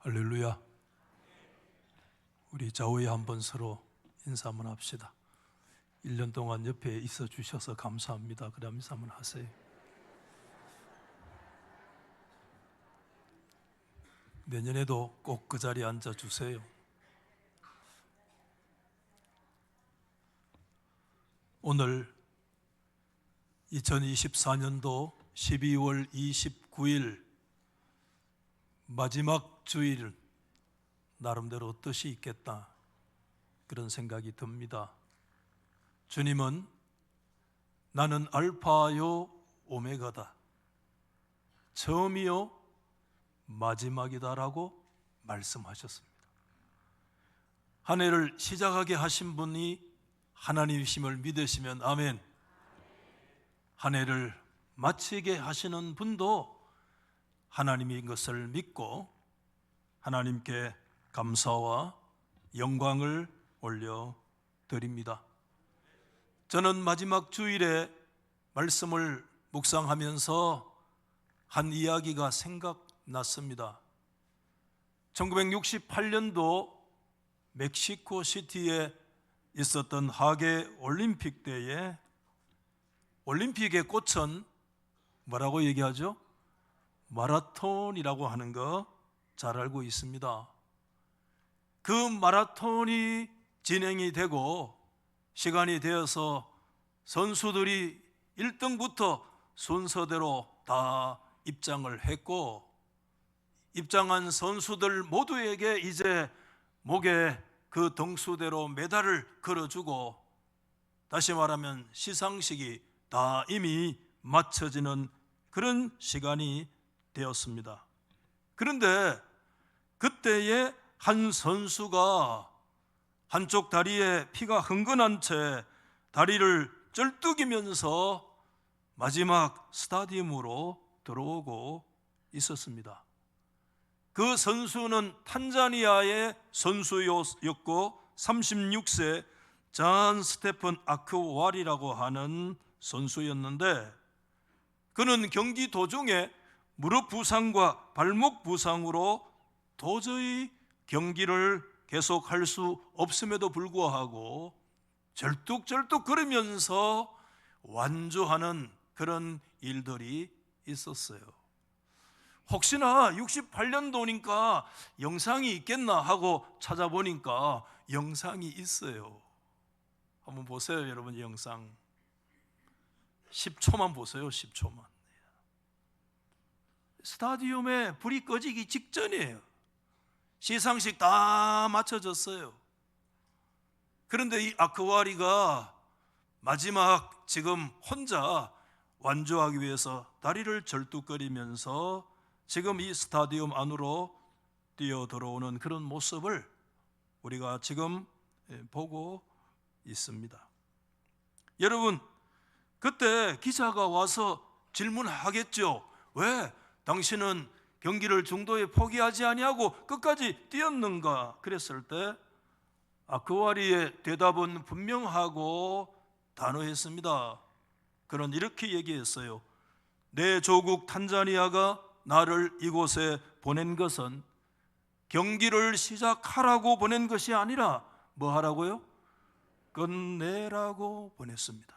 할렐루야. 우리 좌우에 한번 서로 인사 한번 합시다. 1년 동안 옆에 있어 주셔서 감사합니다. 그러면서 한번 하세요. 내년에도 꼭 그 자리에 앉아 주세요. 오늘 2024년도 12월 29일 마지막 주일, 나름대로 뜻이 있겠다, 그런 생각이 듭니다. 주님은 나는 알파요 오메가다, 처음이요 마지막이다라고 말씀하셨습니다. 한 해를 시작하게 하신 분이 하나님이심을 믿으시면 아멘. 한 해를 마치게 하시는 분도 하나님인 것을 믿고 하나님께 감사와 영광을 올려드립니다. 저는 마지막 주일에 말씀을 묵상하면서 한 이야기가 생각났습니다. 1968년도 멕시코 시티에 있었던 하계 올림픽 때에 올림픽의 꽃은 뭐라고 얘기하죠? 마라톤이라고 하는 거 잘 알고 있습니다. 그 마라톤이 진행이 되고 시간이 되어서 선수들이 1등부터 순서대로 다 입장을 했고, 입장한 선수들 모두에게 이제 목에 그 등수대로 메달을 걸어주고, 다시 말하면 시상식이 다 이미 마쳐지는 그런 시간이 되었습니다. 그런데 그때에 한 선수가 한쪽 다리에 피가 흥건한 채 다리를 쩔뚝이면서 마지막 스타디움으로 들어오고 있었습니다. 그 선수는 탄자니아의 선수였고 36세 잔 스테픈 아크왈이라고 하는 선수였는데, 그는 경기 도중에 무릎 부상과 발목 부상으로 도저히 경기를 계속할 수 없음에도 불구하고 절뚝절뚝 걸으면서 완주하는 그런 일들이 있었어요. 혹시나 68년도니까 영상이 있겠나 하고 찾아보니까 영상이 있어요. 한번 보세요, 여러분. 영상 10초만 보세요. 10초만. 스타디움에 불이 꺼지기 직전이에요. 시상식 다 마쳐졌어요. 그런데 이 아크와리가 마지막 지금 혼자 완주하기 위해서 다리를 절뚝거리면서 지금 이 스타디움 안으로 뛰어 들어오는 그런 모습을 우리가 지금 보고 있습니다. 여러분, 그때 기자가 와서 질문하겠죠. 왜 당신은 경기를 중도에 포기하지 아니하고 끝까지 뛰었는가? 그랬을 때 아크와리의 대답은 분명하고 단호했습니다. 그는 이렇게 얘기했어요. 내 조국 탄자니아가 나를 이곳에 보낸 것은 경기를 시작하라고 보낸 것이 아니라 뭐 하라고요? 끝내라고 보냈습니다.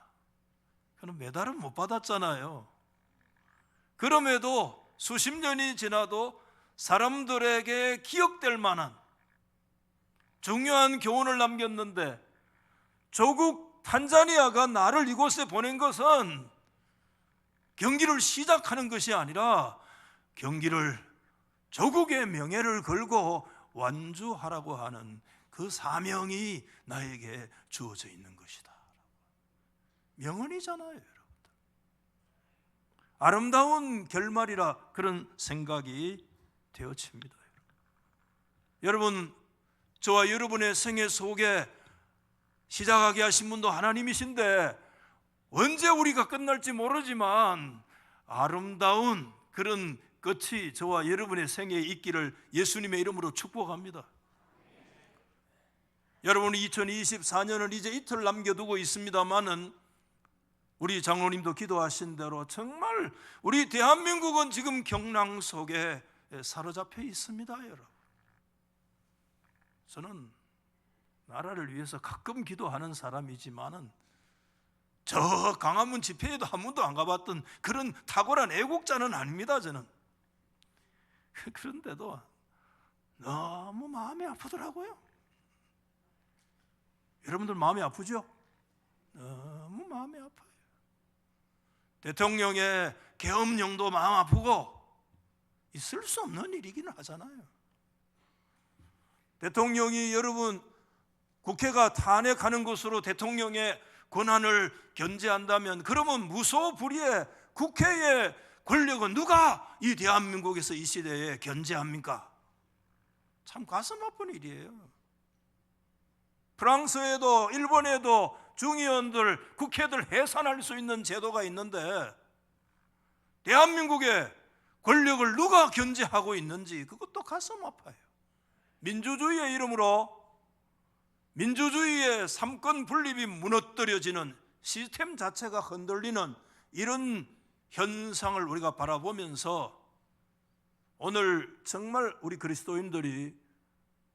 그는 메달은 못 받았잖아요. 그럼에도 수십 년이 지나도 사람들에게 기억될 만한 중요한 교훈을 남겼는데, 조국 탄자니아가 나를 이곳에 보낸 것은 경기를 시작하는 것이 아니라 경기를 조국의 명예를 걸고 완주하라고 하는 그 사명이 나에게 주어져 있는 것이다. 명언이잖아요, 여러분들. 아름다운 결말이라 그런 생각이 되어집니다. 여러분, 저와 여러분의 생애 속에 시작하게 하신 분도 하나님이신데 언제 우리가 끝날지 모르지만 아름다운 그런 끝이 저와 여러분의 생애에 있기를 예수님의 이름으로 축복합니다. 여러분, 2024년을 이제 이틀 남겨두고 있습니다마는 우리 장로님도 기도하신 대로 정말 우리 대한민국은 지금 경랑 속에 사로잡혀 있습니다. 여러분, 저는 나라를 위해서 가끔 기도하는 사람이지만은 저 광화문 집회에도 한 번도 안 가봤던 그런 탁월한 애국자는 아닙니다. 저는. 그런데도 너무 마음이 아프더라고요. 여러분들 마음이 아프죠? 너무 마음이 아파요. 대통령의 계엄령도 마음 아프고 있을 수 없는 일이기는 하잖아요. 대통령이 여러분 국회가 탄핵하는 것으로 대통령의 권한을 견제한다면 그러면 무소불위의 국회의 권력은 누가 이 대한민국에서 이 시대에 견제합니까? 참 가슴 아픈 일이에요. 프랑스에도 일본에도 중의원들, 국회들 해산할 수 있는 제도가 있는데 대한민국의 권력을 누가 견제하고 있는지 그것도 가슴 아파요. 민주주의의 이름으로 민주주의의 삼권 분립이 무너뜨려지는 시스템 자체가 흔들리는 이런 현상을 우리가 바라보면서 오늘 정말 우리 그리스도인들이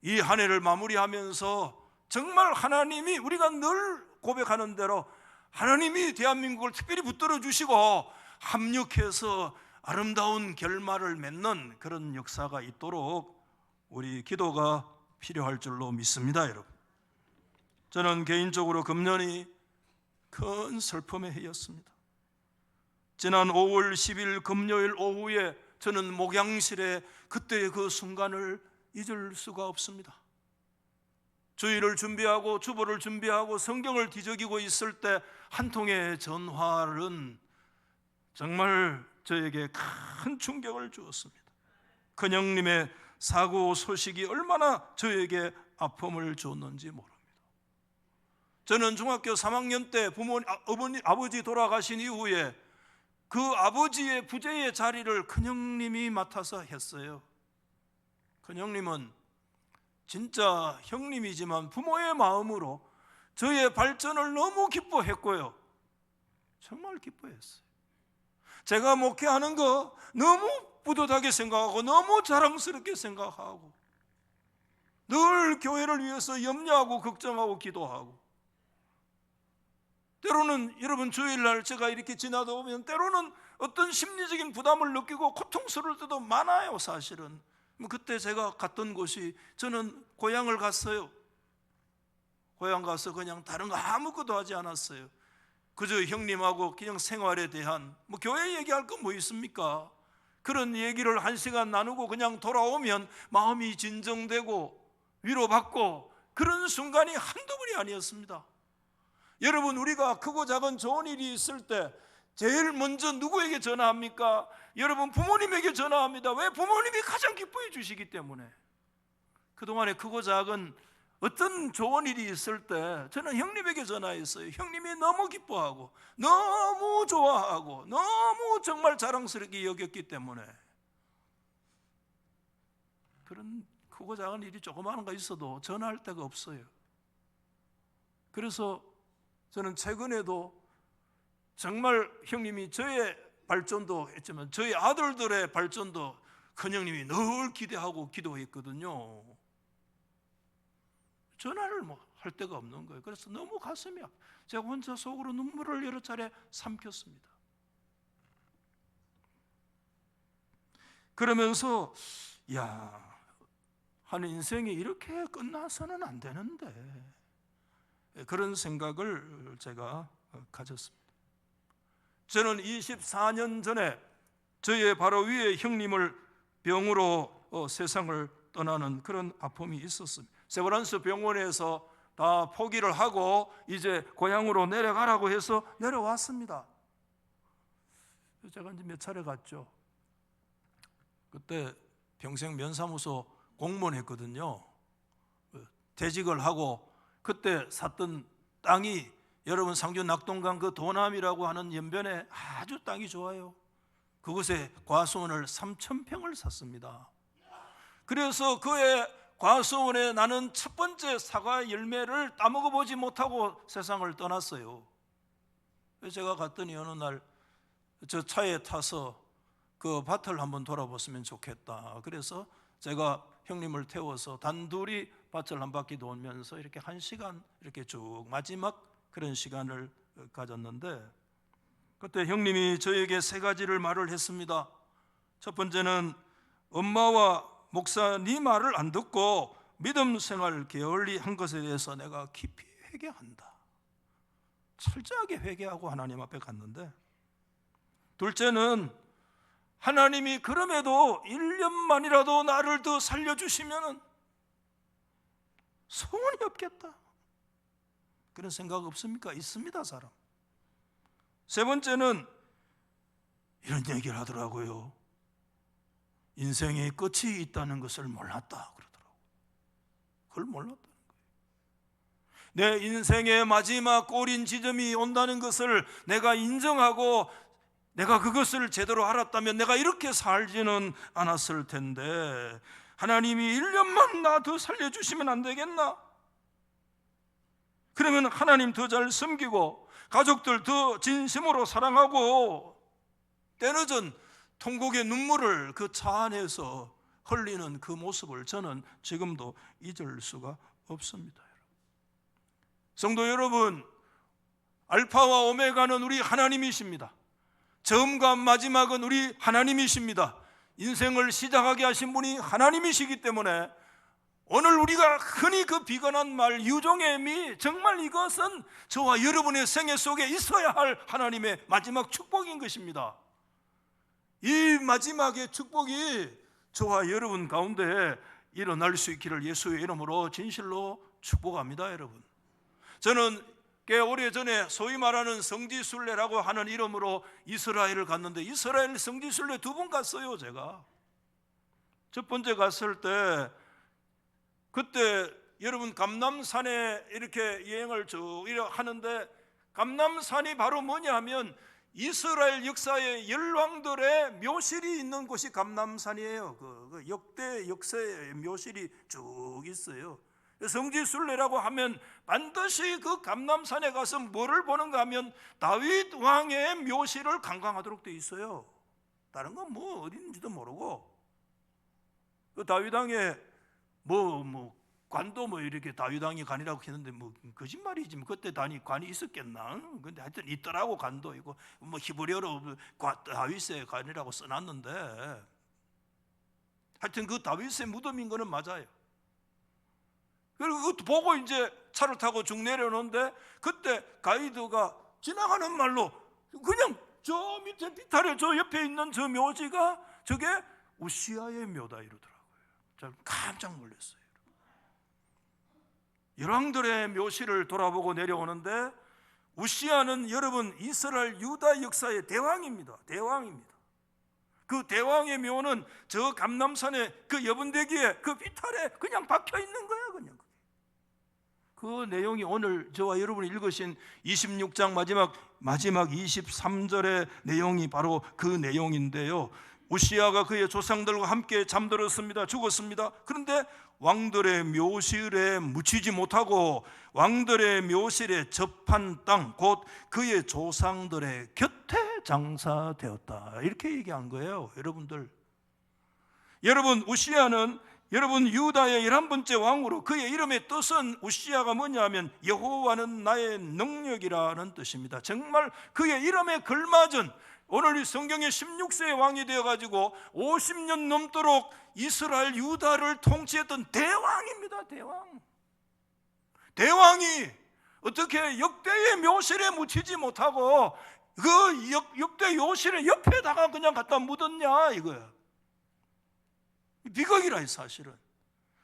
이 한 해를 마무리하면서 정말 하나님이 우리가 늘 고백하는 대로 하나님이 대한민국을 특별히 붙들어 주시고 합력해서 아름다운 결말을 맺는 그런 역사가 있도록 우리 기도가 필요할 줄로 믿습니다. 여러분, 저는 개인적으로 금년이 큰 슬픔의 해였습니다. 지난 5월 10일 금요일 오후에 저는 목양실에 그때의 그 순간을 잊을 수가 없습니다. 주일을 준비하고 주보를 준비하고 성경을 뒤적이고 있을 때 한 통의 전화는 정말 저에게 큰 충격을 주었습니다. 큰형님의 사고 소식이 얼마나 저에게 아픔을 줬는지 모릅니다. 저는 중학교 3학년 때 아버지 돌아가신 이후에 그 아버지의 부재의 자리를 큰형님이 맡아서 했어요. 큰형님은 진짜 형님이지만 부모의 마음으로 저의 발전을 너무 기뻐했고요. 정말 기뻐했어요. 제가 목회하는 거 너무 뿌듯하게 생각하고 너무 자랑스럽게 생각하고 늘 교회를 위해서 염려하고 걱정하고 기도하고 때로는 여러분 주일날 제가 이렇게 지나다 보면 때로는 어떤 심리적인 부담을 느끼고 고통스러울 때도 많아요. 사실은 그때 제가 갔던 곳이 저는 고향을 갔어요. 고향 가서 그냥 다른 거 아무것도 하지 않았어요. 그저 형님하고 그냥 생활에 대한 교회 얘기할 건 뭐 있습니까? 그런 얘기를 1시간 나누고 그냥 돌아오면 마음이 진정되고 위로받고 그런 순간이 한두 번이 아니었습니다. 여러분, 우리가 크고 작은 좋은 일이 있을 때 제일 먼저 누구에게 전화합니까? 여러분, 부모님에게 전화합니다. 왜? 부모님이 가장 기뻐해 주시기 때문에. 그동안에 크고 작은 어떤 좋은 일이 있을 때 저는 형님에게 전화했어요. 형님이 너무 기뻐하고 너무 좋아하고 너무 정말 자랑스럽게 여겼기 때문에. 그런 크고 작은 일이 조그마한 거 있어도 전화할 데가 없어요. 그래서 저는 최근에도 정말 형님이 저의 발전도 했지만 저희 아들들의 발전도 큰형님이 늘 기대하고 기도했거든요. 전화를 할 데가 없는 거예요. 그래서 너무 가슴이 아파요. 제가 혼자 속으로 눈물을 여러 차례 삼켰습니다. 그러면서 한 인생이 이렇게 끝나서는 안 되는데 그런 생각을 제가 가졌습니다. 저는 24년 전에 저의 바로 위에 형님을 병으로 세상을 떠나는 그런 아픔이 있었습니다. 세브란스 병원에서 다 포기를 하고 이제 고향으로 내려가라고 해서 내려왔습니다. 제가 이제 몇 차례 갔죠. 그때 평생 면사무소 공무원 했거든요. 퇴직을 하고 그때 샀던 땅이 여러분 상주 낙동강 그 도남이라고 하는 연변에 아주 땅이 좋아요. 그곳에 과수원을 3,000평을 샀습니다. 그래서 그의 과수원에 나는 첫 번째 사과 열매를 따먹어 보지 못하고 세상을 떠났어요. 제가 갔더니 어느 날 저 차에 타서 그 밭을 한번 돌아봤으면 좋겠다. 그래서 제가 형님을 태워서 단둘이 밭을 한 바퀴 돌면서 이렇게 1시간 이렇게 쭉 마지막 그런 시간을 가졌는데, 그때 형님이 저에게 3가지를 말을 했습니다. 첫 번째는 엄마와 목사 네 말을 안 듣고 믿음 생활 게을리 한 것에 대해서 내가 깊이 회개한다. 철저하게 회개하고 하나님 앞에 갔는데, 둘째는 하나님이 그럼에도 1년만이라도 나를 더 살려주시면 소원이 없겠다. 그런 생각 없습니까? 있습니다, 사람. 세 번째는 이런 얘기를 하더라고요. 인생의 끝이 있다는 것을 몰랐다 그러더라고요. 그걸 몰랐다는 거예요. 내 인생의 마지막 꼬린 지점이 온다는 것을 내가 인정하고 내가 그것을 제대로 알았다면 내가 이렇게 살지는 않았을 텐데, 하나님이 1년만 나 더 살려주시면 안 되겠나? 그러면 하나님 더 잘 섬기고 가족들 더 진심으로 사랑하고 때늦은 통곡의 눈물을 그 차 안에서 흘리는 그 모습을 저는 지금도 잊을 수가 없습니다. 성도 여러분, 알파와 오메가는 우리 하나님이십니다. 처음과 마지막은 우리 하나님이십니다. 인생을 시작하게 하신 분이 하나님이시기 때문에 오늘 우리가 흔히 그 비관한 말 유종의 미, 정말 이것은 저와 여러분의 생애 속에 있어야 할 하나님의 마지막 축복인 것입니다. 이 마지막의 축복이 저와 여러분 가운데 일어날 수 있기를 예수의 이름으로 진실로 축복합니다. 여러분, 저는 꽤 오래전에 소위 말하는 성지순례라고 하는 이름으로 이스라엘을 갔는데, 이스라엘 성지순례 2번 갔어요. 제가 첫 번째 갔을 때, 그때 여러분 감람산에 이렇게 여행을 쭉 하는데, 감람산이 바로 뭐냐 하면 이스라엘 역사의 열왕들의 묘실이 있는 곳이 감람산이에요. 그 역대 역사의 묘실이 쭉 있어요. 성지순례라고 하면 반드시 그 감람산에 가서 뭐를 보는가 하면 다윗 왕의 묘실을 관광하도록 되어 있어요. 다른 건 뭐 어디 있는지도 모르고, 그 다윗 왕의 관도 이렇게 다윗 왕이 관이라고 했는데 거짓말이지. 그때 관이 있었겠나? 근데 하여튼 있더라고. 관도 있고 히브리어로 다윗의 관이라고 써놨는데, 하여튼 그 다윗의 무덤인 거는 맞아요. 그리고 그것도 보고 이제 차를 타고 쭉 내려오는데, 그때 가이드가 지나가는 말로 그냥 저 밑에 비탈에 저 옆에 있는 저 묘지가 저게 우시아의 묘다 이러더라고요. 참 깜짝 놀랐어요. 열왕들의 묘실을 돌아보고 내려오는데, 우시아는 여러분 이스라엘 유다 역사의 대왕입니다. 대왕입니다. 그 대왕의 묘는 저 감람산의 그 여분대기에 그 비탈에 그냥 박혀 있는 거야. 그냥 그 내용이 오늘 저와 여러분이 읽으신 26장 마지막 23절의 내용이 바로 그 내용인데요. 우시아가 그의 조상들과 함께 잠들었습니다. 죽었습니다. 그런데 왕들의 묘실에 묻히지 못하고 왕들의 묘실에 접한 땅, 곧 그의 조상들의 곁에 장사되었다. 이렇게 얘기한 거예요. 여러분 우시아는 여러분 유다의 11번째 왕으로, 그의 이름의 뜻은 우시아가 뭐냐 하면 여호와는 나의 능력이라는 뜻입니다. 정말 그의 이름에 걸맞은, 오늘 이 성경의 16세의 왕이 되어가지고 50년 넘도록 이스라엘 유다를 통치했던 대왕입니다. 대왕이 어떻게 역대의 묘실에 묻히지 못하고 그 역대 묘실의 옆에다가 그냥 갖다 묻었냐 이거야. 비극이라, 사실은.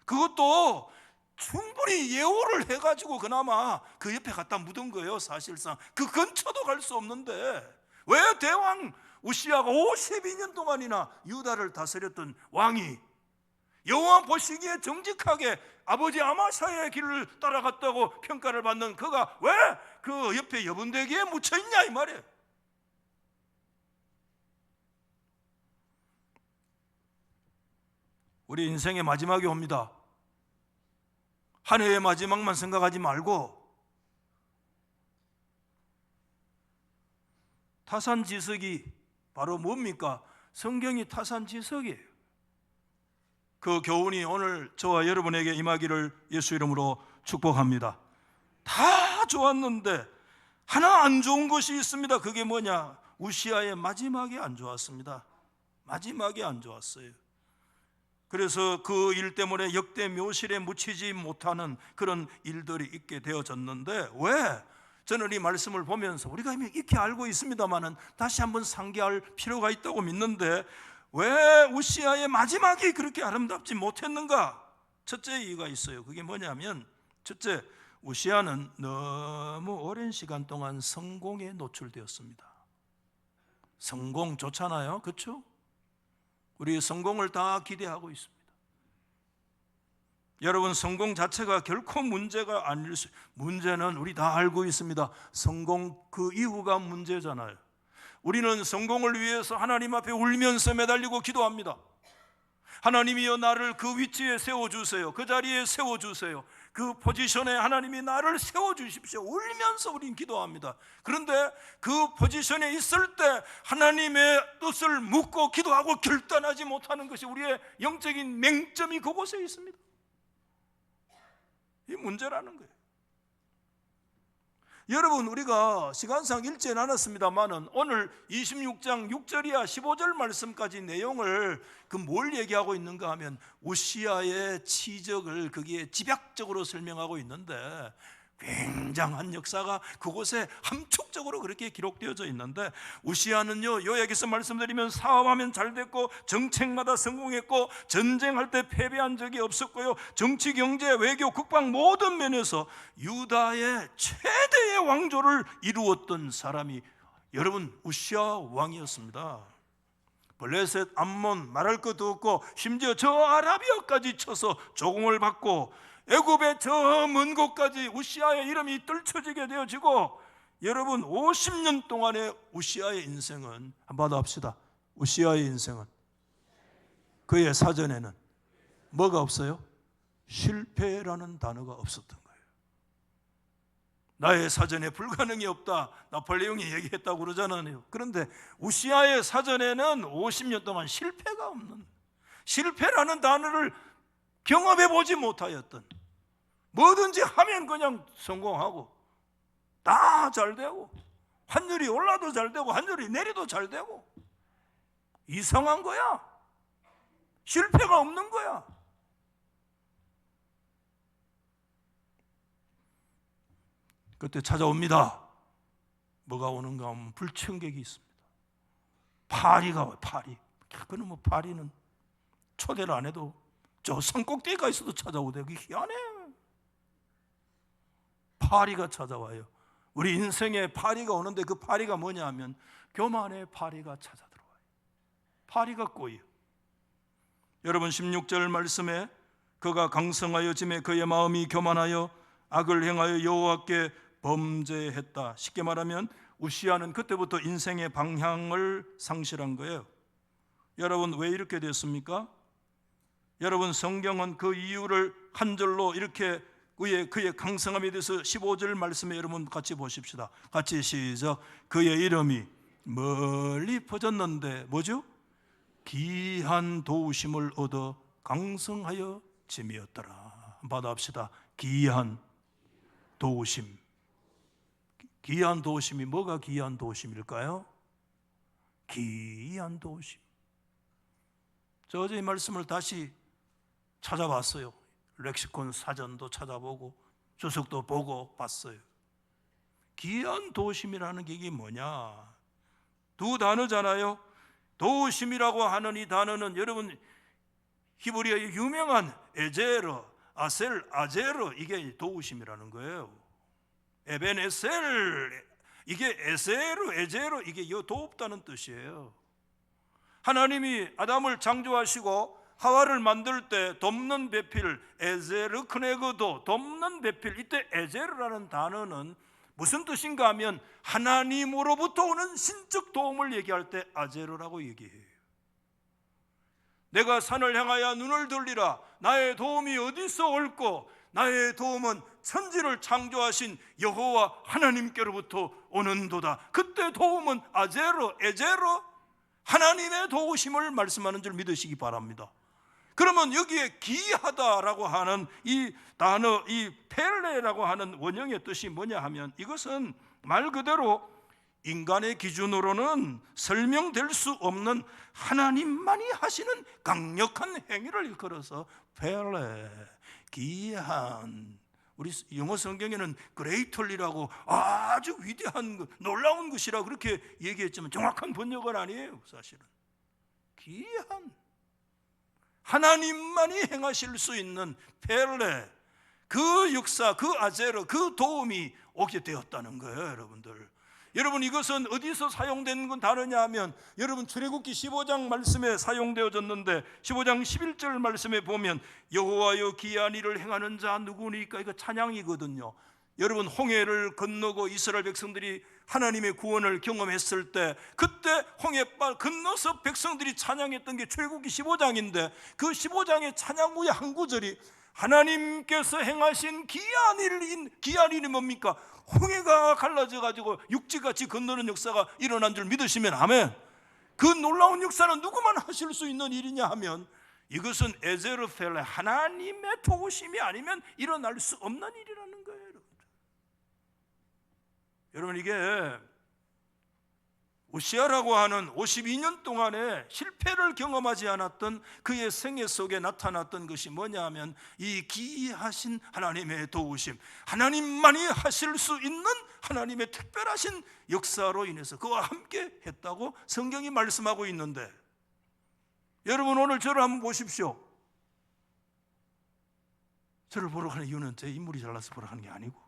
그것도 충분히 예우를 해가지고 그나마 그 옆에 갖다 묻은 거예요. 사실상 그 근처도 갈 수 없는데, 왜 대왕 우시아가 52년 동안이나 유다를 다스렸던 왕이 여호와 보시기에 정직하게 아버지 아마사의 길을 따라갔다고 평가를 받는 그가 왜 그 옆에 여분대기에 묻혀있냐 이 말이에요. 우리 인생의 마지막이 옵니다. 한 해의 마지막만 생각하지 말고 타산지석이 바로 뭡니까? 성경이 타산지석이에요. 그 교훈이 오늘 저와 여러분에게 임하기를 예수 이름으로 축복합니다. 다 좋았는데 하나 안 좋은 것이 있습니다. 그게 뭐냐? 우시아의 마지막이 안 좋았습니다. 마지막이 안 좋았어요. 그래서 그 일 때문에 역대 묘실에 묻히지 못하는 그런 일들이 있게 되어졌는데, 왜? 저는 이 말씀을 보면서 우리가 이미 익히 알고 있습니다마는 다시 한번 상기할 필요가 있다고 믿는데, 왜 우시아의 마지막이 그렇게 아름답지 못했는가? 첫째 이유가 있어요. 그게 뭐냐면, 첫째, 우시아는 너무 오랜 시간 동안 성공에 노출되었습니다. 성공 좋잖아요, 그렇죠? 우리 성공을 다 기대하고 있습니다. 여러분, 성공 자체가 결코 문제가 아닐 수, 문제는 우리 다 알고 있습니다. 성공 그 이후가 문제잖아요. 우리는 성공을 위해서 하나님 앞에 울면서 매달리고 기도합니다. 하나님이여, 나를 그 위치에 세워주세요. 그 자리에 세워주세요. 그 포지션에 하나님이 나를 세워주십시오. 울면서 우린 기도합니다. 그런데 그 포지션에 있을 때 하나님의 뜻을 묻고 기도하고 결단하지 못하는 것이 우리의 영적인 맹점이 그곳에 있습니다. 이 문제라는 거예요. 여러분, 우리가 시간상 읽지 않았습니다만은 오늘 26장 6절이야 15절 말씀까지 내용을 뭘 얘기하고 있는가 하면 우시아의 치적을 거기에 집약적으로 설명하고 있는데, 굉장한 역사가 그곳에 함축적으로 그렇게 기록되어져 있는데, 우시아는요, 요약해서 말씀드리면 사업하면 잘 됐고 정책마다 성공했고 전쟁할 때 패배한 적이 없었고요, 정치, 경제, 외교, 국방 모든 면에서 유다의 최대의 왕조를 이루었던 사람이 여러분 우시아 왕이었습니다. 블레셋, 암몬 말할 것도 없고 심지어 저 아라비아까지 쳐서 조공을 받고 애굽의 저 먼 곳까지 우시아의 이름이 떨쳐지게 되어지고, 여러분 50년 동안의 우시아의 인생은, 한번 더 합시다. 우시아의 인생은 그의 사전에는 뭐가 없어요? 실패라는 단어가 없었던 거예요. 나의 사전에 불가능이 없다, 나폴레옹이 얘기했다고 그러잖아요. 그런데 우시아의 사전에는 50년 동안 실패가 없는, 실패라는 단어를 경험해 보지 못하였던, 뭐든지 하면 그냥 성공하고 다 잘 되고, 환율이 올라도 잘 되고 환율이 내려도 잘 되고, 이상한 거야. 실패가 없는 거야. 그때 찾아옵니다. 뭐가 오는가 하면 불청객이 있습니다. 파리가 와요. 파리. 그는 파리는 초대를 안 해도 저 산 꼭대기가 있어도 찾아오대. 그게 희한해. 파리가 찾아와요. 우리 인생에 파리가 오는데 그 파리가 뭐냐 하면 교만의 파리가 찾아 들어와요. 파리가 꼬여. 여러분 16절 말씀에 그가 강성하여 짐에 그의 마음이 교만하여 악을 행하여 여호와께 범죄했다. 쉽게 말하면 우시아는 그때부터 인생의 방향을 상실한 거예요. 여러분 왜 이렇게 됐습니까? 여러분 성경은 그 이유를 한 절로 이렇게 그의 강성함에 대해서 15절 말씀에 여러분 같이 보십시다. 같이 시작. 그의 이름이 멀리 퍼졌는데 뭐죠? 기한 도우심을 얻어 강성하여 짐이었더라. 받아합시다. 기한 도우심. 기한 도우심이 뭐가 기한 도우심일까요? 기한 도우심. 저 어제 이 말씀을 다시 찾아봤어요. 렉시콘 사전도 찾아보고 주석도 보고 봤어요. 기한 도우심이라는 게 이게 뭐냐? 두 단어잖아요. 도우심이라고 하는 이 단어는 여러분 히브리어의 유명한 에제르, 아셀, 아제르, 이게 도우심이라는 거예요. 에벤에셀, 이게 에세르, 에제르, 이게 돕다는 뜻이에요. 하나님이 아담을 창조하시고 하와를 만들 때 돕는 배필, 에제르 크네그도, 돕는 배필, 이때 에제르라는 단어는 무슨 뜻인가 하면 하나님으로부터 오는 신적 도움을 얘기할 때 아제르라고 얘기해요. 내가 산을 향하여 눈을 돌리라. 나의 도움이 어디서 올꼬? 나의 도움은 천지를 창조하신 여호와 하나님께로부터 오는도다. 그때 도움은 아제르, 에제르, 하나님의 도우심을 말씀하는 줄 믿으시기 바랍니다. 그러면 여기에 기이하다라고 하는 이 단어, 이 펠레라고 하는 원형의 뜻이 뭐냐 하면, 이것은 말 그대로 인간의 기준으로는 설명될 수 없는 하나님만이 하시는 강력한 행위를 일컬어서 펠레, 기이한, 우리 영어 성경에는 그레이털리라고 아주 위대한 놀라운 것이라 그렇게 얘기했지만 정확한 번역은 아니에요. 사실은 기이한, 하나님만이 행하실 수 있는 펠레, 그 역사, 그 아제르, 그 도움이 오게 되었다는 거예요. 여러분, 이것은 어디서 사용된 건 다르냐 하면, 여러분 출애굽기 15장 말씀에 사용되어졌는데 15장 11절 말씀에 보면 여호와여 기이한 일을 행하는 자 누구니까, 이거 찬양이거든요. 여러분, 홍해를 건너고 이스라엘 백성들이 하나님의 구원을 경험했을 때, 그때 홍해발 건너서 백성들이 찬양했던 게 출애굽기 15장인데 그 15장의 찬양 후에 한 구절이 하나님께서 행하신 기이한 일이 뭡니까? 홍해가 갈라져 가지고 육지같이 건너는 역사가 일어난 줄 믿으시면 아멘. 그 놀라운 역사는 누구만 하실 수 있는 일이냐 하면, 이것은 에제르펠레, 하나님의 도우심이 아니면 일어날 수 없는 일이라는 거예요. 여러분, 이게 우시아라고 하는 52년 동안에 실패를 경험하지 않았던 그의 생애 속에 나타났던 것이 뭐냐 하면, 이 기이하신 하나님의 도우심, 하나님만이 하실 수 있는 하나님의 특별하신 역사로 인해서 그와 함께 했다고 성경이 말씀하고 있는데, 여러분 오늘 저를 한번 보십시오. 저를 보러 가는 이유는 제 인물이 잘나서 보러 가는 게 아니고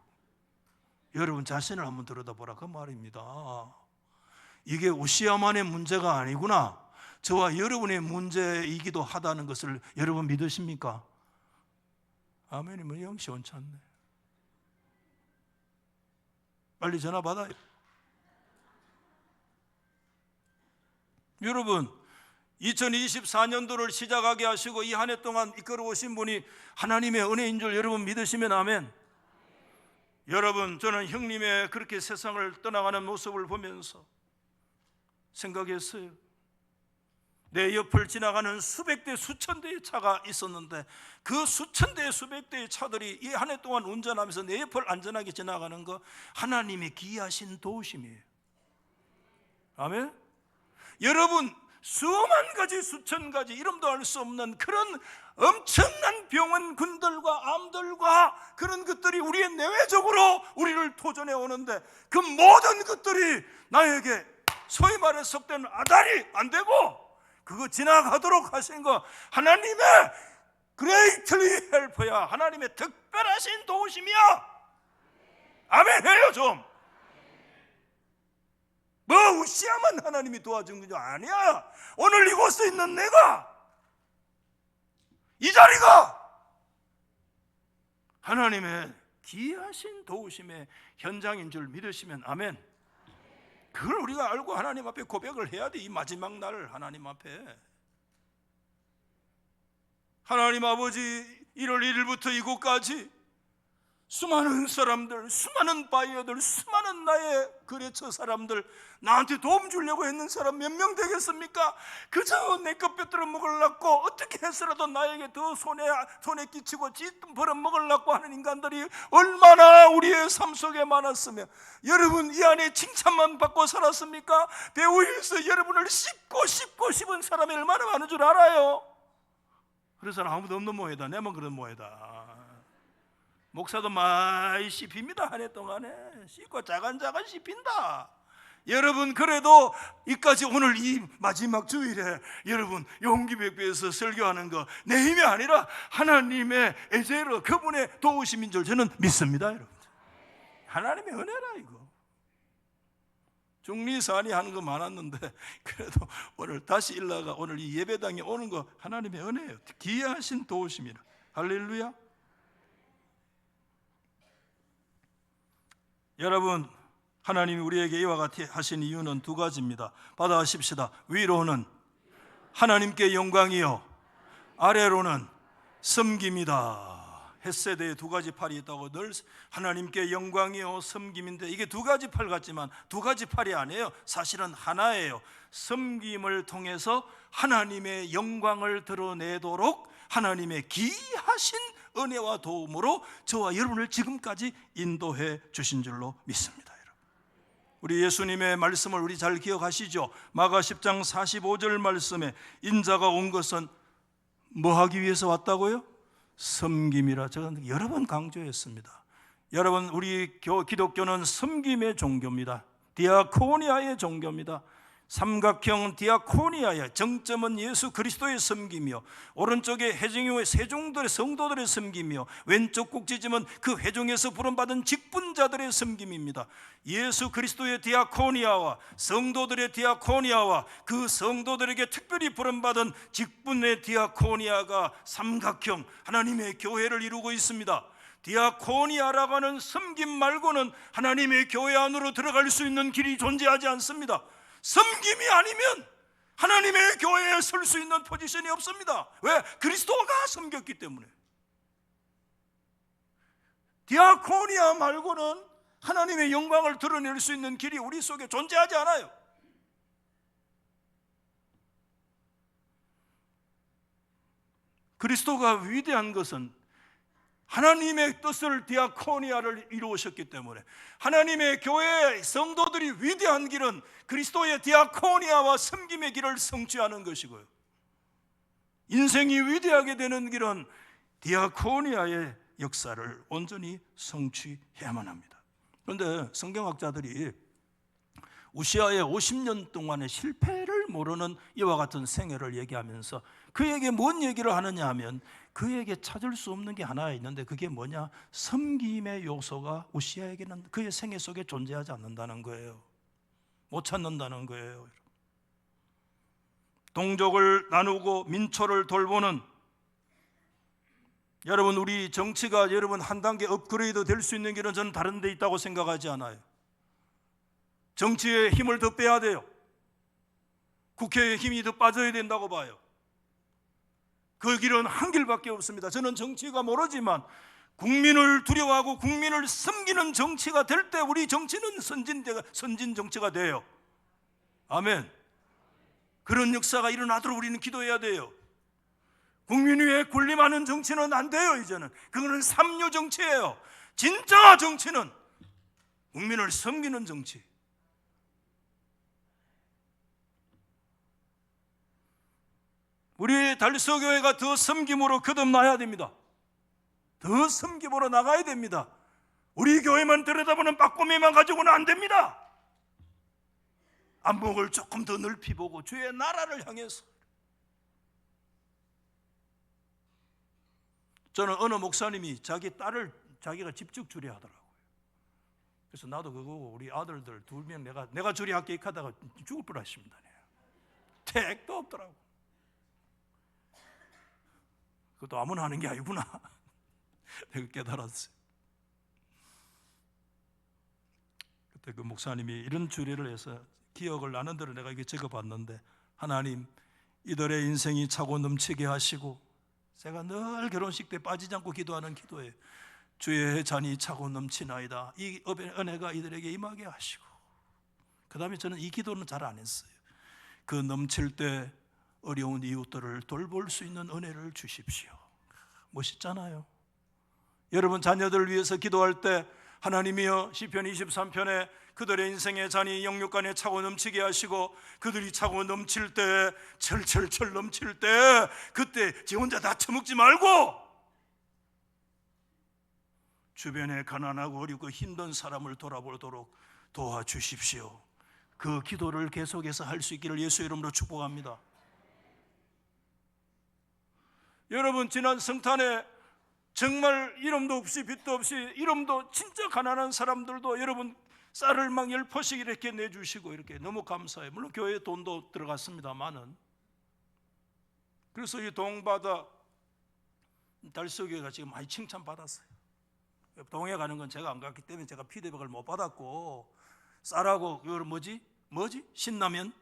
여러분 자신을 한번 들여다보라 그 말입니다. 이게 우시아만의 문제가 아니구나, 저와 여러분의 문제이기도 하다는 것을 여러분 믿으십니까? 아멘이 뭐 영 시원찮네. 빨리 전화 받아요. 여러분, 2024년도를 시작하게 하시고 이 한 해 동안 이끌어 오신 분이 하나님의 은혜인 줄 여러분 믿으시면 아멘. 여러분, 저는 형님의 그렇게 세상을 떠나가는 모습을 보면서 생각했어요. 내 옆을 지나가는 수백 대 수천 대의 차가 있었는데 그 수천 대 수백 대의 차들이 이 한 해 동안 운전하면서 내 옆을 안전하게 지나가는 거 하나님의 기이하신 도우심이에요. 아멘. 여러분, 수만 가지 수천 가지 이름도 알 수 없는 그런 엄청난 병원군들과 암들과 그런 것들이 우리의 내외적으로 우리를 도전해 오는데, 그 모든 것들이 나에게 소위 말해 속된 아다리 안 되고 그거 지나가도록 하신 거 하나님의 greatly help야, 하나님의 특별하신 도우심이야. 아멘 해요 좀. 뭐 우시아만 하나님이 도와준 게 아니야. 오늘 이곳에 있는 내가, 이 자리가 하나님의 기이하신 도우심의 현장인 줄 믿으시면 아멘. 그걸 우리가 알고 하나님 앞에 고백을 해야 돼. 이 마지막 날 하나님 앞에. 하나님 아버지, 1월 1일부터 이곳까지 수많은 사람들, 수많은 바이어들, 수많은 나의 거래처 사람들, 나한테 도움 주려고 했는 사람 몇 명 되겠습니까? 그저 내 것 뼈들을 먹으려고 어떻게 해서라도 나에게 더 손에 끼치고 찌든 벌어 먹으려고 하는 인간들이 얼마나 우리의 삶 속에 많았으면, 여러분 이 안에 칭찬만 받고 살았습니까? 배우에서 여러분을 씹고 싶은 사람이 얼마나 많은 줄 알아요? 그래서 아무도 없는 모에다, 내만 그런 모에다. 목사도 많이 씹힙니다. 한 해 동안에 씹고 자간자간 씹힌다. 여러분, 그래도 이까지 오늘 이 마지막 주일에 여러분 용기 백배에서 설교하는 거 내 힘이 아니라 하나님의 에제르, 그분의 도우심인 줄 저는 믿습니다. 여러분, 하나님의 은혜라. 이거 중리산이 하는 거 많았는데 그래도 오늘 다시 일나가 오늘 이 예배당에 오는 거 하나님의 은혜예요. 기이하신 도우심이라. 할렐루야. 여러분, 하나님이 우리에게 이와 같이 하신 이유는 두 가지입니다. 받아하십시다. 위로는 하나님께 영광이요, 아래로는 섬김이다. 헷세대에 두 가지 팔이 있다고, 늘 하나님께 영광이요 섬김인데, 이게 두 가지 팔 같지만 두 가지 팔이 아니에요. 사실은 하나예요. 섬김을 통해서 하나님의 영광을 드러내도록 하나님의 기이하신 은혜와 도움으로 저와 여러분을 지금까지 인도해 주신 줄로 믿습니다. 우리 예수님의 말씀을 우리 잘 기억하시죠? 마가 10장 45절 말씀에 인자가 온 것은 뭐 하기 위해서 왔다고요? 섬김이라 제가 여러 번 강조했습니다. 여러분, 우리 기독교는 섬김의 종교입니다. 디아코니아의 종교입니다. 삼각형 디아코니아의 정점은 예수 그리스도의 섬김이요, 오른쪽에 회중의 세종들의 성도들의 섬김이요, 왼쪽 꼭지점은 그 회중에서 부름받은 직분자들의 섬김입니다. 예수 그리스도의 디아코니아와 성도들의 디아코니아와 그 성도들에게 특별히 부름받은 직분의 디아코니아가 삼각형 하나님의 교회를 이루고 있습니다. 디아코니아라고 하는 섬김 말고는 하나님의 교회 안으로 들어갈 수 있는 길이 존재하지 않습니다. 섬김이 아니면 하나님의 교회에 설 수 있는 포지션이 없습니다. 왜? 그리스도가 섬겼기 때문에. 디아코니아 말고는 하나님의 영광을 드러낼 수 있는 길이 우리 속에 존재하지 않아요. 그리스도가 위대한 것은 하나님의 뜻을 디아코니아를 이루셨기 때문에, 하나님의 교회의 성도들이 위대한 길은 그리스도의 디아코니아와 섬김의 길을 성취하는 것이고요, 인생이 위대하게 되는 길은 디아코니아의 역사를 온전히 성취해야만 합니다. 그런데 성경학자들이 우시아의 50년 동안의 실패를 모르는 이와 같은 생애를 얘기하면서 그에게 뭔 얘기를 하느냐 하면, 그에게 찾을 수 없는 게 하나 있는데 그게 뭐냐? 섬김의 요소가 우시아에게는 그의 생애 속에 존재하지 않는다는 거예요. 못 찾는다는 거예요. 동족을 나누고 민초를 돌보는, 여러분, 우리 정치가 여러분 한 단계 업그레이드 될 수 있는 길은 저는 다른 데 있다고 생각하지 않아요. 정치에 힘을 더 빼야 돼요. 국회에 힘이 더 빠져야 된다고 봐요. 그 길은 한 길밖에 없습니다. 저는 정치가 모르지만 국민을 두려워하고 국민을 섬기는 정치가 될 때 우리 정치는 선진 정치가 돼요. 아멘. 그런 역사가 일어나도록 우리는 기도해야 돼요. 국민 위에 군림하는 정치는 안 돼요. 이제는 그거는 삼류 정치예요. 진짜 정치는 국민을 섬기는 정치. 우리 달서교회가 더 섬김으로 거듭나야 됩니다. 더 섬김으로 나가야 됩니다. 우리 교회만 들여다보는 빠꾸미만 가지고는 안 됩니다. 안목을 조금 더 넓히 보고 주의 나라를 향해서. 저는 어느 목사님이 자기 딸을 자기가 직접 주례하더라고요. 그래서 나도 그거 우리 아들들 2명 내가 주례할게 하다가 죽을 뻔했습니다. 택도 없더라고. 그것도 아무나 하는 게 아니구나. 내가 깨달았어요. 그때 그 목사님이 이런 주례를 해서 기억을 나는 대로 내가 이게 적어봤는데, 하나님 이들의 인생이 차고 넘치게 하시고, 제가 늘 결혼식 때 빠지지 않고 기도하는 기도예요. 주의 잔이 차고 넘치나이다. 이 은혜가 이들에게 임하게 하시고. 그 다음에 저는 이 기도는 잘 안 했어요. 그 넘칠 때 어려운 이웃들을 돌볼 수 있는 은혜를 주십시오. 멋있잖아요. 여러분 자녀들을 위해서 기도할 때 하나님이여, 시편 23편에 그들의 인생의 잔이 영육간에 차고 넘치게 하시고, 그들이 차고 넘칠 때, 철철철 넘칠 때, 그때 지 혼자 다 처먹지 말고 주변에 가난하고 어리고 힘든 사람을 돌아보도록 도와주십시오. 그 기도를 계속해서 할 수 있기를 예수 이름으로 축복합니다. 여러분, 지난 성탄에 정말 이름도 없이 빚도 없이, 이름도 진짜 가난한 사람들도 여러분 쌀을 막 10포씩 이렇게 내주시고, 이렇게 너무 감사해요. 물론 교회에 돈도 들어갔습니다만은. 그래서 이 동바다 달서교회가 지금 많이 칭찬받았어요. 동해 가는 건 제가 안 갔기 때문에 제가 피드백을 못 받았고, 쌀하고 이거 뭐지? 신라면?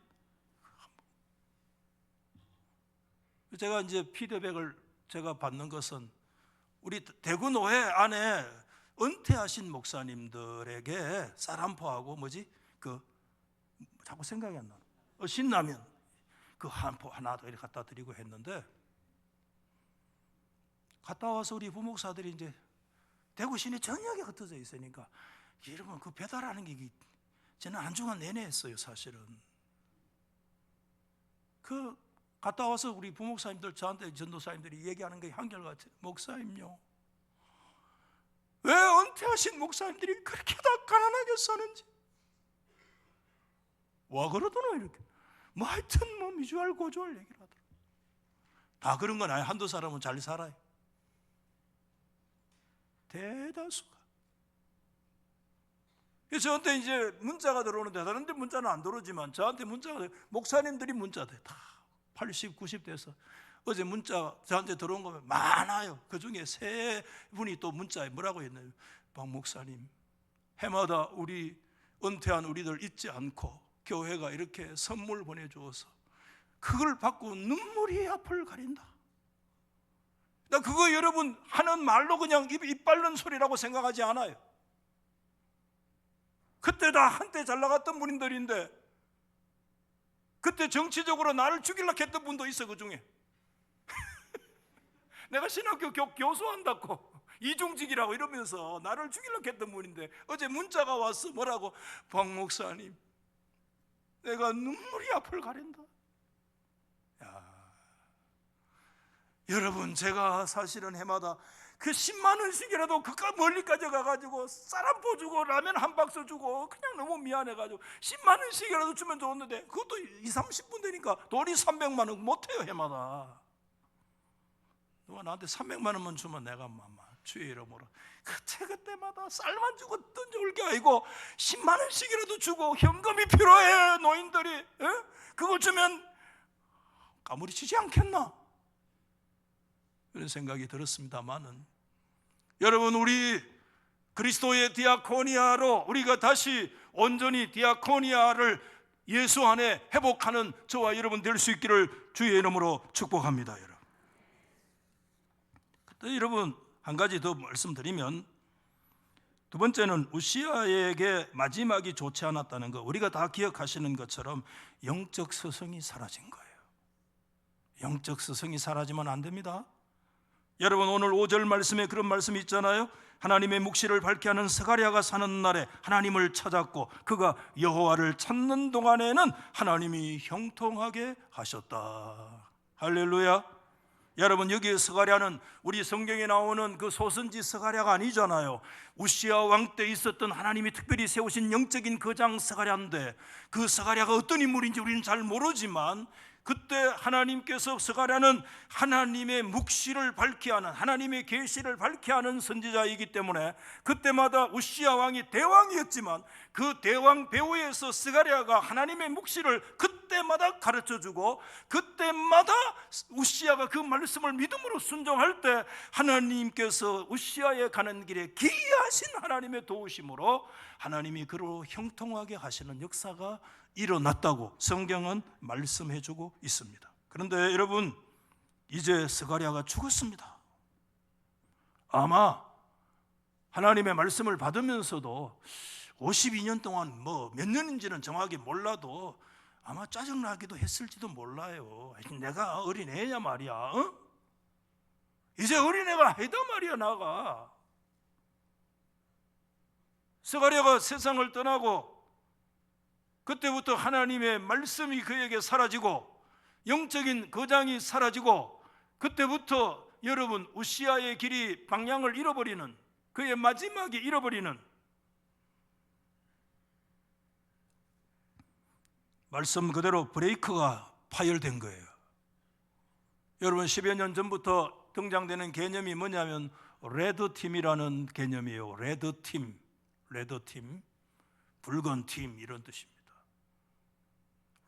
제가 이제 피드백을 제가 받는 것은 우리 대구노회 안에 은퇴하신 목사님들에게 쌀 한 포하고 자꾸 생각이 안 나. 신라면 그 한 포 하나 더 이렇게 갖다 드리고 했는데, 갔다 와서 우리 부목사들이 이제 대구 시내 전역에 흩어져 있으니까 여러분 그 배달하는 게 저는 한 주간 내내 했어요. 사실은 그 갔다 와서 우리 부목사님들 저한테 전도사님들이 얘기하는 게 한결같아요. 목사님요, 왜 은퇴하신 목사님들이 그렇게 다 가난하게 사는지. 와 그러더라. 이렇게 뭐 하여튼 뭐 미주알 고주알 얘기를 하더라. 다 그런 건 아니에요. 한두 사람은 잘 살아요. 대다수가. 그래서 저한테 이제 문자가 들어오는데 다른 데 문자는 안 들어오지만 저한테 문자가 목사님들이 문자돼 다 80, 90 돼서 어제 문자 저한테 들어온 거 많아요. 그 중에 세 분이 또 문자에 뭐라고 했나요? 박 목사님, 해마다 우리 은퇴한 우리들 잊지 않고 교회가 이렇게 선물 보내주어서 그걸 받고 눈물이 앞을 가린다. 나 그거 여러분 하는 말로 그냥 입 밟는 소리라고 생각하지 않아요. 그때 다 한때 잘 나갔던 분들인데 그때 정치적으로 나를 죽이려고 했던 분도 있어. 그 중에 내가 신학교 교수한다고 이중직이라고 이러면서 나를 죽이려고 했던 분인데 어제 문자가 왔어. 뭐라고? 박 목사님, 내가 눈물이 앞을 가린다. 야, 여러분 제가 사실은 해마다 그 10만 원씩이라도 그까 멀리까지 가가지고 쌀 한 포 주고 라면 한 박스 주고 그냥 너무 미안해가지고 10만 원씩이라도 주면 좋았는데 그것도 20, 30분 되니까 돈이 300만 원 못해요. 해마다 누가 나한테 300만 원만 주면 내가 주의 이름으로 그때마다 쌀만 주고 던져올 게 아니고 10만 원씩이라도 주고 현금이 필요해 노인들이. 에? 그걸 주면 까무리치지 않겠나 그런 생각이 들었습니다만은 여러분 우리 그리스도의 디아코니아로 우리가 다시 온전히 디아코니아를 예수 안에 회복하는 저와 여러분 될 수 있기를 주의 이름으로 축복합니다. 여러분 한 가지 더 말씀드리면 두 번째는 우시아에게 마지막이 좋지 않았다는 거. 우리가 다 기억하시는 것처럼 영적 스승이 사라진 거예요. 영적 스승이 사라지면 안 됩니다. 여러분 오늘 5절 말씀에 그런 말씀이 있잖아요. 하나님의 묵시를 밝게 하는 스가랴가 사는 날에 하나님을 찾았고 그가 여호와를 찾는 동안에는 하나님이 형통하게 하셨다. 할렐루야. 여러분 여기에 스가랴는 우리 성경에 나오는 그 소선지 스가랴가 아니잖아요. 우시아 왕 때 있었던 하나님이 특별히 세우신 영적인 거장 스가랴인데 그 스가랴가 어떤 인물인지 우리는 잘 모르지만 그때 하나님께서 스가랴는 하나님의 묵시를 밝게 하는 하나님의 계시를 밝게 하는 선지자이기 때문에 그때마다 우시아 왕이 대왕이었지만 그 대왕 배후에서 스가랴가 하나님의 묵시를 그때마다 가르쳐주고 그때마다 우시아가 그 말씀을 믿음으로 순종할 때 하나님께서 우시아에 가는 길에 기이하신 하나님의 도우심으로 하나님이 그로 형통하게 하시는 역사가 일어났다고 성경은 말씀해주고 있습니다. 그런데 여러분 이제 스가랴가 죽었습니다. 아마 하나님의 말씀을 받으면서도 52년 동안 뭐 몇 년인지는 정확히 몰라도 아마 짜증나기도 했을지도 몰라요. 내가 어린애냐 말이야. 어? 이제 어린애가 아니다 말이야. 나가 스가랴가 세상을 떠나고 그때부터 하나님의 말씀이 그에게 사라지고 영적인 거장이 사라지고 그때부터 여러분 우시아의 길이 방향을 잃어버리는 그의 마지막이 잃어버리는 말씀 그대로 브레이크가 파열된 거예요. 여러분 10여 년 전부터 등장되는 개념이 뭐냐면 레드팀이라는 개념이에요. 레드팀, 붉은 팀 이런 뜻입니다.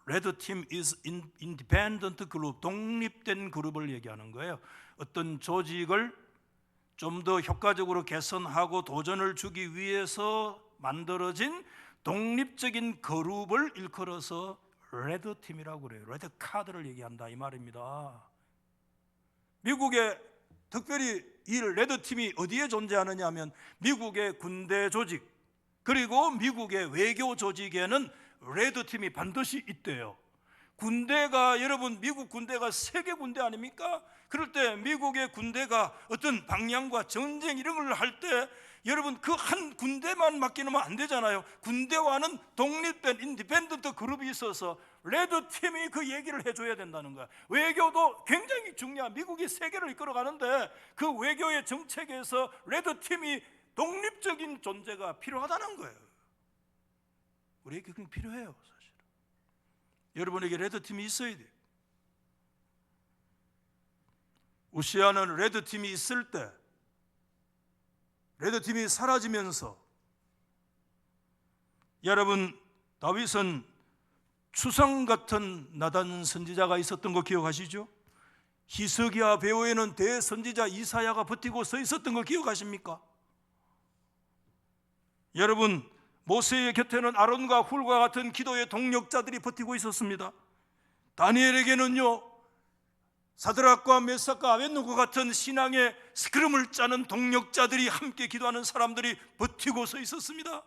레드팀 is independent group, 독립된 그룹을 얘기하는 거예요. 어떤 조직을 좀 더 효과적으로 개선하고 도전을 주기 위해서 만들어진 독립적인 그룹을 일컬어서 레드팀이라고 그래요. 레드 카드를 얘기한다 이 말입니다. 미국의 특별히 이 레드팀이 어디에 존재하느냐 하면 미국의 군대 조직 그리고 미국의 외교 조직에는 레드팀이 반드시 있대요. 군대가, 여러분 미국 군대가 세계 군대 아닙니까? 그럴 때 미국의 군대가 어떤 방향과 전쟁 이런 걸 할 때 여러분 그 한 군대만 맡기면 안 되잖아요. 군대와는 독립된 인디펜던트 그룹이 있어서 레드 팀이 그 얘기를 해줘야 된다는 거야. 외교도 굉장히 중요한, 미국이 세계를 이끌어가는데 그 외교의 정책에서 레드 팀이 독립적인 존재가 필요하다는 거예요. 우리에게 그게 필요해요. 사실 여러분에게 레드 팀이 있어야 돼요. 우시아는 레드 팀이 있을 때, 레드 팀이 사라지면서, 여러분 다윗은 추상 같은 나단 선지자가 있었던 거 기억하시죠? 히스기야 배후에는 대선지자 이사야가 버티고 서 있었던 거 기억하십니까? 여러분 모세의 곁에는 아론과 훌과 같은 기도의 동력자들이 버티고 있었습니다. 다니엘에게는요 사드락과 메삭과 아벳느고 같은 신앙의 스크럼을 짜는 동력자들이 함께 기도하는 사람들이 버티고 서 있었습니다.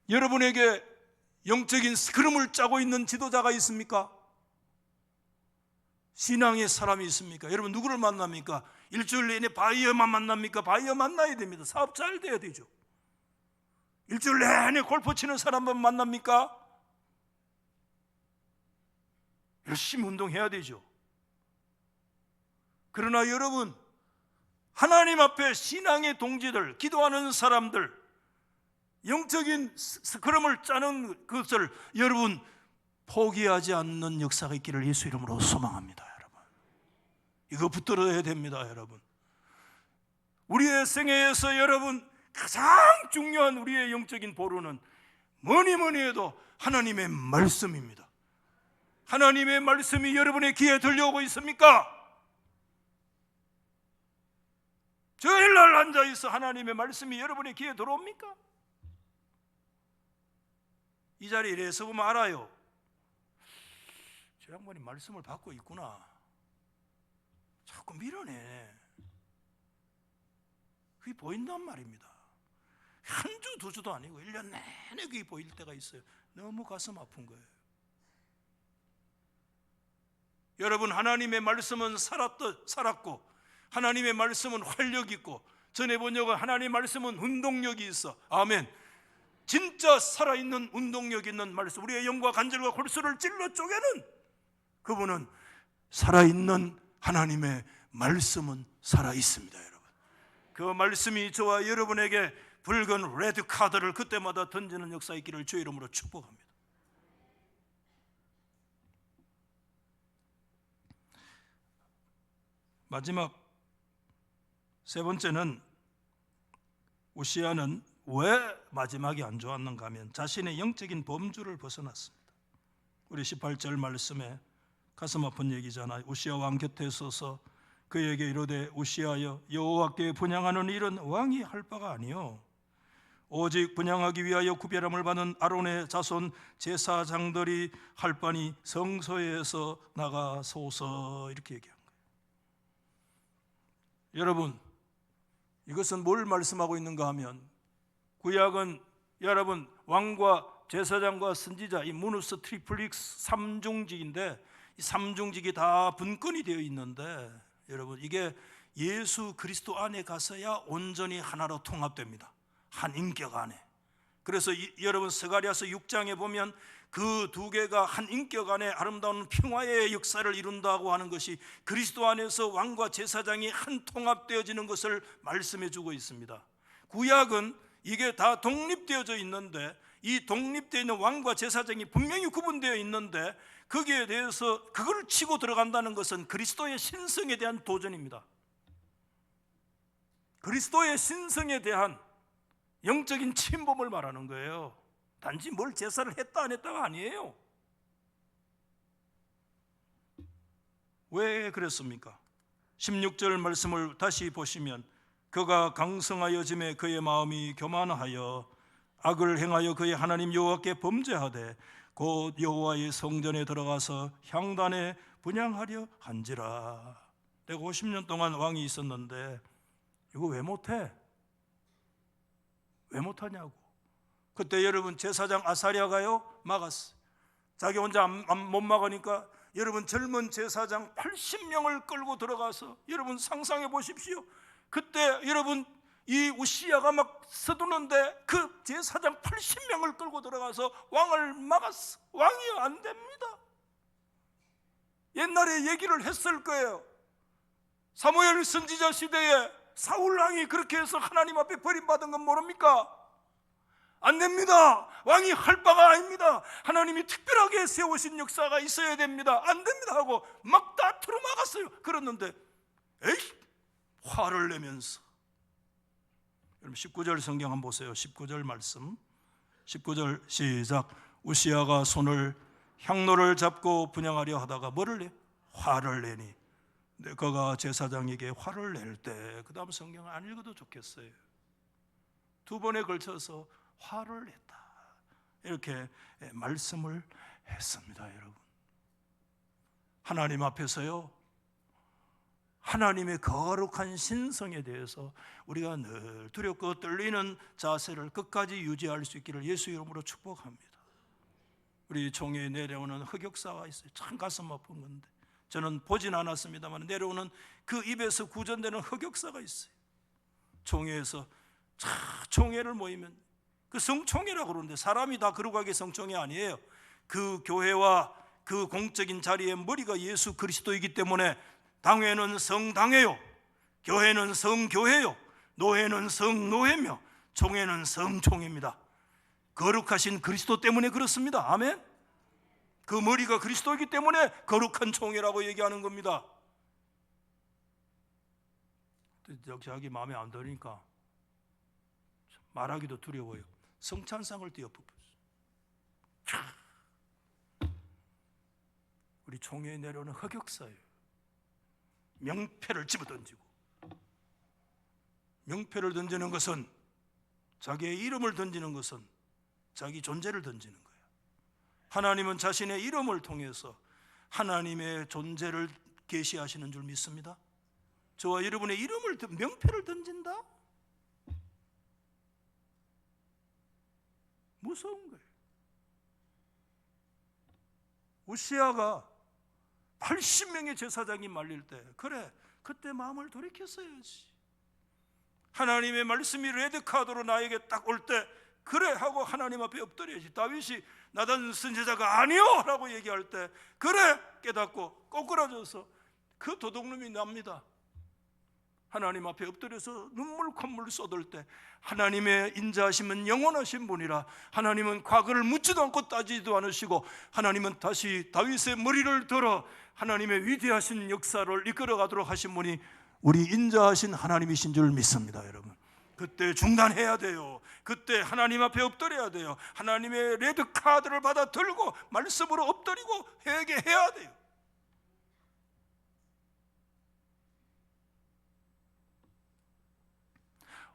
여러분에게 영적인 스크럼을 짜고 있는 지도자가 있습니까? 신앙의 사람이 있습니까? 여러분 누구를 만납니까? 일주일 내내 바이어만 만납니까? 바이어 만나야 됩니다. 사업 잘 돼야 되죠. 일주일 내내 골프 치는 사람만 만납니까? 열심히 운동해야 되죠. 그러나 여러분 하나님 앞에 신앙의 동지들, 기도하는 사람들, 영적인 스크럼을 짜는 것을 여러분 포기하지 않는 역사가 있기를 예수 이름으로 소망합니다. 여러분 이거 붙들어야 됩니다. 여러분 우리의 생애에서 여러분 가장 중요한 우리의 영적인 보루는 뭐니 해도 하나님의 말씀입니다. 하나님의 말씀이 여러분의 귀에 들려오고 있습니까? 주일날 앉아있어 하나님의 말씀이 여러분의 귀에 들어옵니까? 이 자리에 이래서 보면 알아요. 저 양반이 말씀을 받고 있구나. 자꾸 밀어내. 그게 보인단 말입니다. 한 주, 두 주도 아니고 1년 내내 그게 보일 때가 있어요. 너무 가슴 아픈 거예요. 여러분 하나님의 말씀은 살았고 하나님의 말씀은 활력 있고, 전에 본 적은 하나님의 말씀은 운동력이 있어. 아멘. 진짜 살아있는 운동력 있는 말씀, 우리의 영과 간절과 골수를 찔러 쪼개는 그분은 살아있는 하나님의 말씀은 살아있습니다. 여러분 그 말씀이 저와 여러분에게 붉은 레드 카드를 그때마다 던지는 역사 있기를 주의 이름으로 축복합니다. 마지막 세 번째는 우시아는 왜 마지막이 안 좋았는가 하면 자신의 영적인 범주를 벗어났습니다. 우리 18절 말씀에 가슴 아픈 얘기잖아요. 우시아 왕 곁에 서서 그에게 이르되 우시아여 여호와께 분향하는 일은 왕이 할 바가 아니요 오직 분향하기 위하여 구별함을 받은 아론의 자손 제사장들이 할 바니 성소에서 나가소서, 이렇게 얘기한 거예요. 여러분 이것은 뭘 말씀하고 있는가 하면 구약은 여러분 왕과 제사장과 선지자, 이 무누스 트리플릭스 삼중직인데 이 삼중직이 다 분권이 되어 있는데 여러분 이게 예수 그리스도 안에 가서야 온전히 하나로 통합됩니다. 한 인격 안에. 그래서 여러분 스가랴서 6장에 보면 그 두 개가 한 인격 안에 아름다운 평화의 역사를 이룬다고 하는 것이 그리스도 안에서 왕과 제사장이 한 통합되어지는 것을 말씀해 주고 있습니다. 구약은 이게 다 독립되어져 있는데 이 독립되어 있는 왕과 제사장이 분명히 구분되어 있는데 거기에 대해서 그걸 치고 들어간다는 것은 그리스도의 신성에 대한 도전입니다. 그리스도의 신성에 대한 영적인 침범을 말하는 거예요. 단지 뭘 제사를 했다 안 했다가 아니에요. 왜 그랬습니까? 16절 말씀을 다시 보시면 그가 강성하여짐에 그의 마음이 교만하여 악을 행하여 그의 하나님 여호와께 범죄하되 곧 여호와의 성전에 들어가서 향단에 분향하려 한지라. 내가 50년 동안 왕이 있었는데 이거 왜 못해? 왜 못하냐고. 그때 여러분 제사장 아사랴가요 막았어요. 자기 혼자 못 막으니까 여러분 젊은 제사장 80명을 끌고 들어가서 여러분 상상해 보십시오. 그때 여러분 이 우시야가 막 서두는데 그 제사장 80명을 끌고 들어가서 왕을 막았어. 왕이 안 됩니다. 옛날에 얘기를 했을 거예요. 사무엘 선지자 시대에 사울 왕이 그렇게 해서 하나님 앞에 버림받은 건 모릅니까? 안 됩니다. 왕이 할 바가 아닙니다. 하나님이 특별하게 세우신 역사가 있어야 됩니다. 안 됩니다 하고 막 다투러 막았어요. 그랬는데 에이 화를 내면서, 여러분 19절 성경 한번 보세요. 19절 말씀, 19절 시작. 우시야가 손을 향로를 잡고 분향하려 하다가 뭐를 내? 화를 내니. 근데 그가 제사장에게 화를 낼 때, 그 다음 성경을 안 읽어도 좋겠어요. 두 번에 걸쳐서 화를 냈다, 이렇게 말씀을 했습니다. 여러분, 하나님 앞에서요, 하나님의 거룩한 신성에 대해서 우리가 늘 두렵고 떨리는 자세를 끝까지 유지할 수 있기를 예수 이름으로 축복합니다. 우리 총회에 내려오는 흑역사가 있어요. 참 가슴 아픈 건데, 저는 보진 않았습니다만 내려오는 그 입에서 구전되는 흑역사가 있어요. 총회에서 총회를 모이면, 그 성총회라고 그러는데 사람이 다 거룩하게 성총회 아니에요. 그 교회와 그 공적인 자리의 머리가 예수 그리스도이기 때문에 당회는 성당회요, 교회는 성교회요, 노회는 성노회며 총회는 성총회입니다. 거룩하신 그리스도 때문에 그렇습니다. 아멘. 그 머리가 그리스도이기 때문에 거룩한 총회라고 얘기하는 겁니다. 자기 마음에 안 드니까 말하기도 두려워요. 성찬상을 띄어엎었어요. 우리 총회에 내려오는 흑역사예요. 명패를 집어던지고, 명패를 던지는 것은, 자기의 이름을 던지는 것은 자기 존재를 던지는 거예요. 하나님은 자신의 이름을 통해서 하나님의 존재를 계시하시는 줄 믿습니다. 저와 여러분의 이름을, 명패를 던진다? 무서운 거예요. 우시야가 80명의 제사장이 말릴 때, 그래, 그때 마음을 돌이켰어야지. 하나님의 말씀이 레드카드로 나에게 딱 올 때, 그래 하고 하나님 앞에 엎드려야지. 다윗이 나단 선지자가 아니요 라고 얘기할 때, 그래 깨닫고 꼬꾸라져서 그 도둑놈이 납니다. 하나님 앞에 엎드려서 눈물 콧물 쏟을 때, 하나님의 인자하심은 영원하신 분이라, 하나님은 과거를 묻지도 않고 따지지도 않으시고, 하나님은 다시 다윗의 머리를 들어 하나님의 위대하신 역사를 이끌어가도록 하신 분이 우리 인자하신 하나님이신 줄 믿습니다. 여러분, 그때 중단해야 돼요. 그때 하나님 앞에 엎드려야 돼요. 하나님의 레드카드를 받아 들고 말씀으로 엎드리고 회개해야 돼요.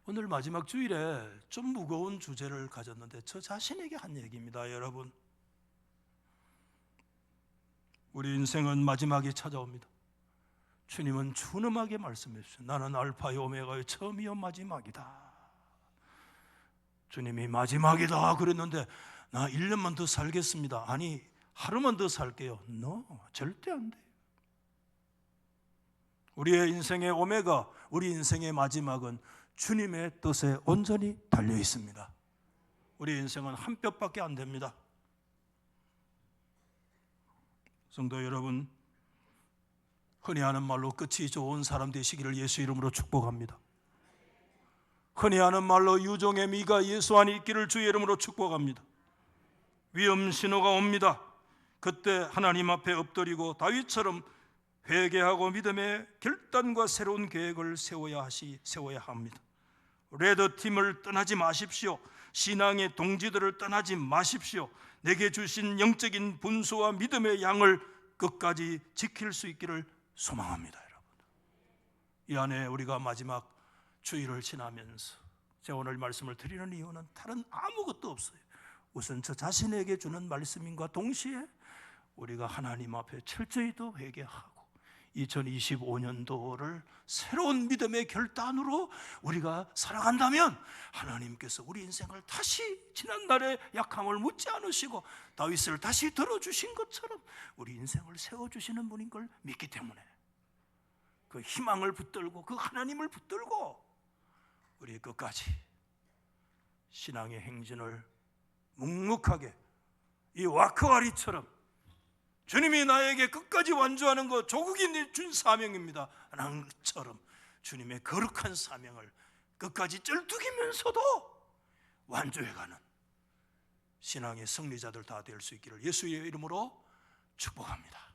오늘 마지막 주일에 좀 무거운 주제를 가졌는데 저 자신에게 한 얘기입니다. 여러분, 우리 인생은 마지막이 찾아옵니다. 주님은 준엄하게 말씀해 주셨어요. 나는 알파요 오메가의 처음이요 마지막이다. 주님이 마지막이다 그랬는데 나 1년만 더 살겠습니다. 아니, 하루만 더 살게요. No, 절대 안 돼요. 우리의 인생의 오메가, 우리 인생의 마지막은 주님의 뜻에 온전히 달려 있습니다. 우리 인생은 한 뼘밖에 안 됩니다. 성도 여러분, 흔히 하는 말로 끝이 좋은 사람 되시기를 예수 이름으로 축복합니다. 흔히 하는 말로 유종의 미가 예수 안에 있기를 주의 이름으로 축복합니다. 위험 신호가 옵니다. 그때 하나님 앞에 엎드리고 다윗처럼 회개하고 믿음의 결단과 새로운 계획을 세워야 합니다. 레드팀을 떠나지 마십시오. 신앙의 동지들을 떠나지 마십시오. 내게 주신 영적인 분수와 믿음의 양을 끝까지 지킬 수 있기를 소망합니다. 여러분, 이 안에 우리가 마지막 주일을 지나면서 제가 오늘 말씀을 드리는 이유는 다른 아무것도 없어요. 우선 저 자신에게 주는 말씀인과 동시에 우리가 하나님 앞에 철저히 더 회개하고 2025년도를 새로운 믿음의 결단으로 우리가 살아간다면 하나님께서 우리 인생을 다시 지난날의 약함을 묻지 않으시고 다윗을 다시 들어주신 것처럼 우리 인생을 세워주시는 분인 걸 믿기 때문에 그 희망을 붙들고 그 하나님을 붙들고 우리 끝까지 신앙의 행진을 묵묵하게 이 와크와리처럼 주님이 나에게 끝까지 완주하는 것, 조국이 준 사명입니다 라는 것처럼 주님의 거룩한 사명을 끝까지 쩔뚝이면서도 완주해가는 신앙의 승리자들 다 될 수 있기를 예수의 이름으로 축복합니다.